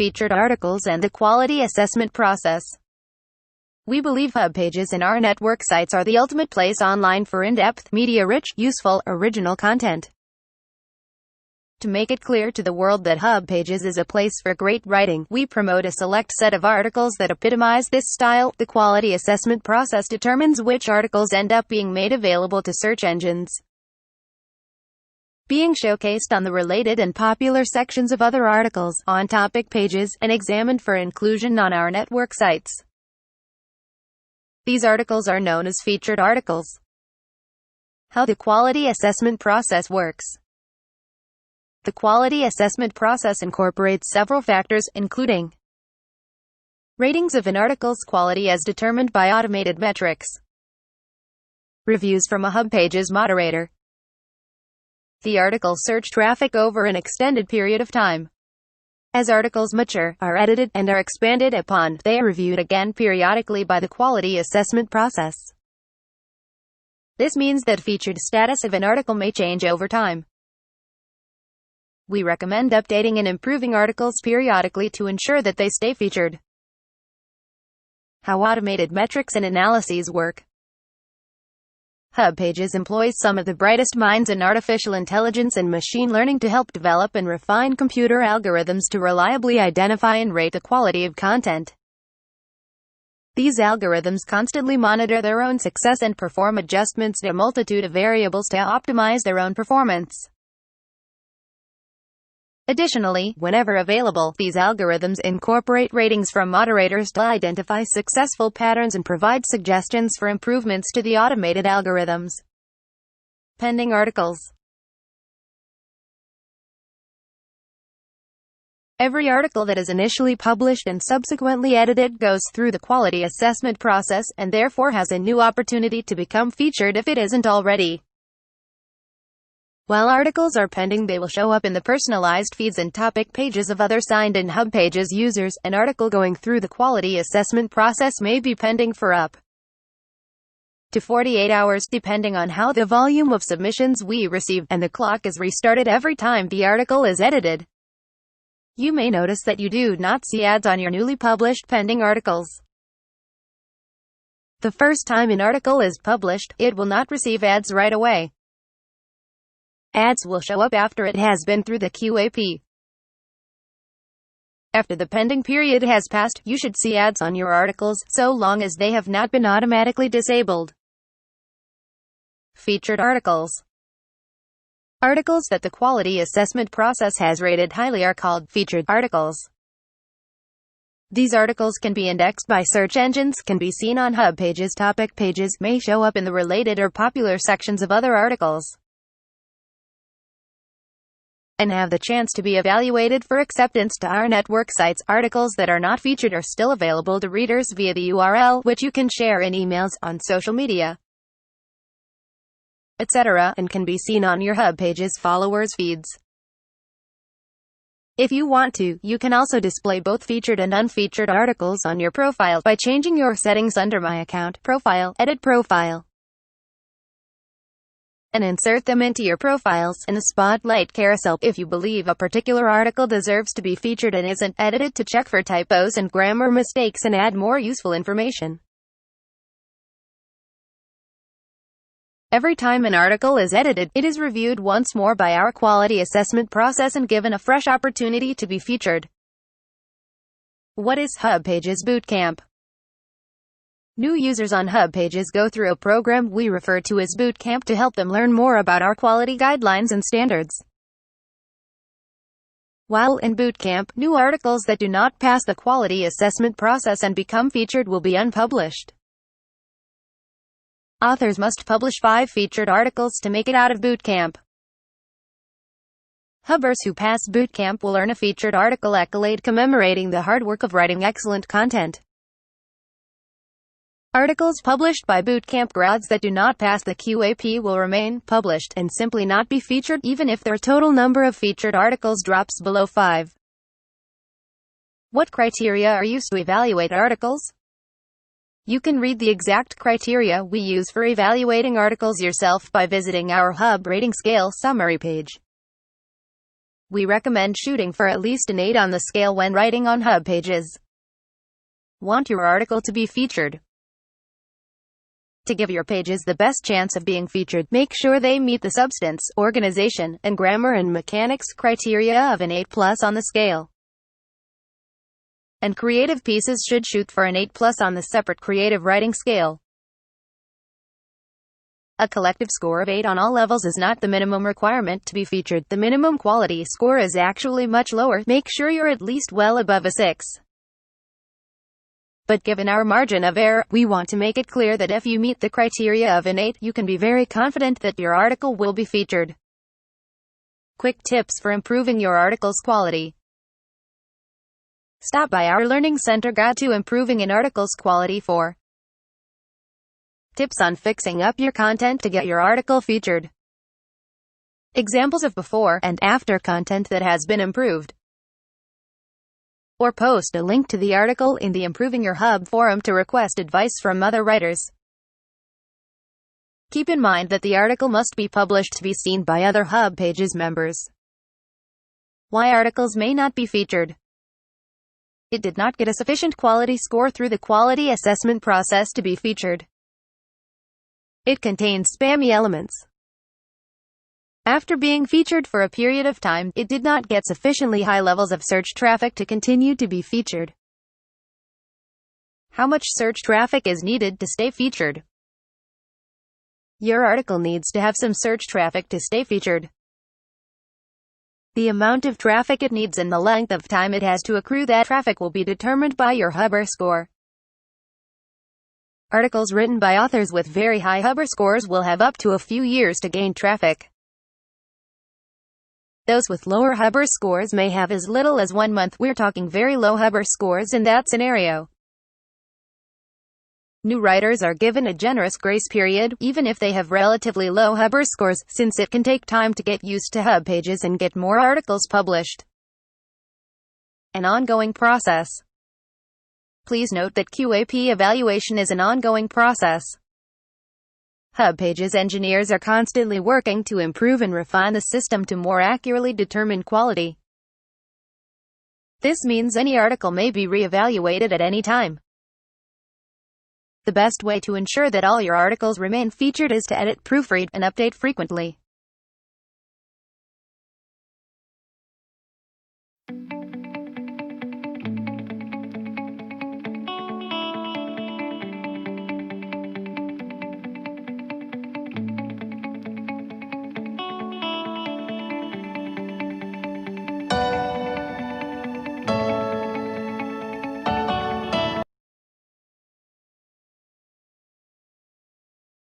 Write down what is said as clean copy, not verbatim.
featured articles and the quality assessment process. We believe HubPages and our network sites are the ultimate place online for in-depth, media-rich, useful, original content. To make it clear to the world that HubPages is a place for great writing, we promote a select set of articles that epitomize this style. The quality assessment process determines which articles end up being made available to search engines, being showcased on the related and popular sections of other articles, on topic pages, and examined for inclusion on our network sites. These articles are known as featured articles. How the quality assessment process works. The quality assessment process incorporates several factors, including ratings of an article's quality as determined by automated metrics, reviews from a HubPages moderator, the article search traffic over an extended period of time. As articles mature, are edited, and are expanded upon, they are reviewed again periodically by the quality assessment process. This means that featured status of an article may change over time. We recommend updating and improving articles periodically to ensure that they stay featured. How automated metrics and analyses work. HubPages employs some of the brightest minds in artificial intelligence and machine learning to help develop and refine computer algorithms to reliably identify and rate the quality of content. These algorithms constantly monitor their own success and perform adjustments to a multitude of variables to optimize their own performance. Additionally, whenever available, these algorithms incorporate ratings from moderators to identify successful patterns and provide suggestions for improvements to the automated algorithms. Pending articles. Every article that is initially published and subsequently edited goes through the quality assessment process, and therefore has a new opportunity to become featured if it isn't already. While articles are pending, they will show up in the personalized feeds and topic pages of other signed-in HubPages users. An article going through the quality assessment process may be pending for up to 48 hours, depending on how the volume of submissions we receive, and the clock is restarted every time the article is edited. You may notice that you do not see ads on your newly published pending articles. The first time an article is published, it will not receive ads right away. Ads will show up after it has been through the QAP. After the pending period has passed, you should see ads on your articles, so long as they have not been automatically disabled. Featured articles. Articles that the quality assessment process has rated highly are called featured articles. These articles can be indexed by search engines, can be seen on HubPages topic pages, may show up in the related or popular sections of other articles, and have the chance to be evaluated for acceptance to our network sites. Articles that are not featured are still available to readers via the URL, which you can share in emails, on social media, etc., and can be seen on your HubPages followers' feeds. If you want to, you can also display both featured and unfeatured articles on your profile by changing your settings under My Account, Profile, Edit Profile, and insert them into your profiles in a spotlight carousel. If you believe a particular article deserves to be featured and isn't, edit it to check for typos and grammar mistakes and add more useful information. Every time an article is edited, it is reviewed once more by our quality assessment process and given a fresh opportunity to be featured. What is HubPages Bootcamp? New users on HubPages go through a program we refer to as Bootcamp to help them learn more about our quality guidelines and standards. While in Bootcamp, new articles that do not pass the quality assessment process and become featured will be unpublished. Authors must publish 5 featured articles to make it out of Bootcamp. Hubbers who pass Bootcamp will earn a featured article accolade commemorating the hard work of writing excellent content. Articles published by Bootcamp grads that do not pass the QAP will remain published and simply not be featured, even if their total number of featured articles drops below 5. What criteria are used to evaluate articles? You can read the exact criteria we use for evaluating articles yourself by visiting our Hub Rating Scale summary page. We recommend shooting for at least an 8 on the scale when writing on HubPages. Want your article to be featured? To give your pages the best chance of being featured, make sure they meet the substance, organization, and grammar and mechanics criteria of an 8+ on the scale. And creative pieces should shoot for an 8+ on the separate creative writing scale. A collective score of 8 on all levels is not the minimum requirement to be featured. The minimum quality score is actually much lower. Make sure you're at least well above a 6. But given our margin of error, we want to make it clear that if you meet the criteria of an 8, you can be very confident that your article will be featured. Quick tips for improving your article's quality. Stop by our Learning Center Guide to Improving an Article's Quality for tips on fixing up your content to get your article featured. Examples of before and after content that has been improved. Or post a link to the article in the Improving Your Hub forum to request advice from other writers. Keep in mind that the article must be published to be seen by other HubPages members. Why articles may not be featured. It did not get a sufficient quality score through the quality assessment process to be featured. It contains spammy elements. After being featured for a period of time, it did not get sufficiently high levels of search traffic to continue to be featured. How much search traffic is needed to stay featured? Your article needs to have some search traffic to stay featured. The amount of traffic it needs and the length of time it has to accrue that traffic will be determined by your Hubber score. Articles written by authors with very high Hubber scores will have up to a few years to gain traffic. Those with lower Hubber scores may have as little as 1 month. We're talking very low Hubber scores in that scenario. New writers are given a generous grace period, even if they have relatively low Hubber scores, since it can take time to get used to HubPages and get more articles published. An ongoing process. Please note that QAP evaluation is an ongoing process. HubPages engineers are constantly working to improve and refine the system to more accurately determine quality. This means any article may be re-evaluated at any time. The best way to ensure that all your articles remain featured is to edit, proofread, and update frequently.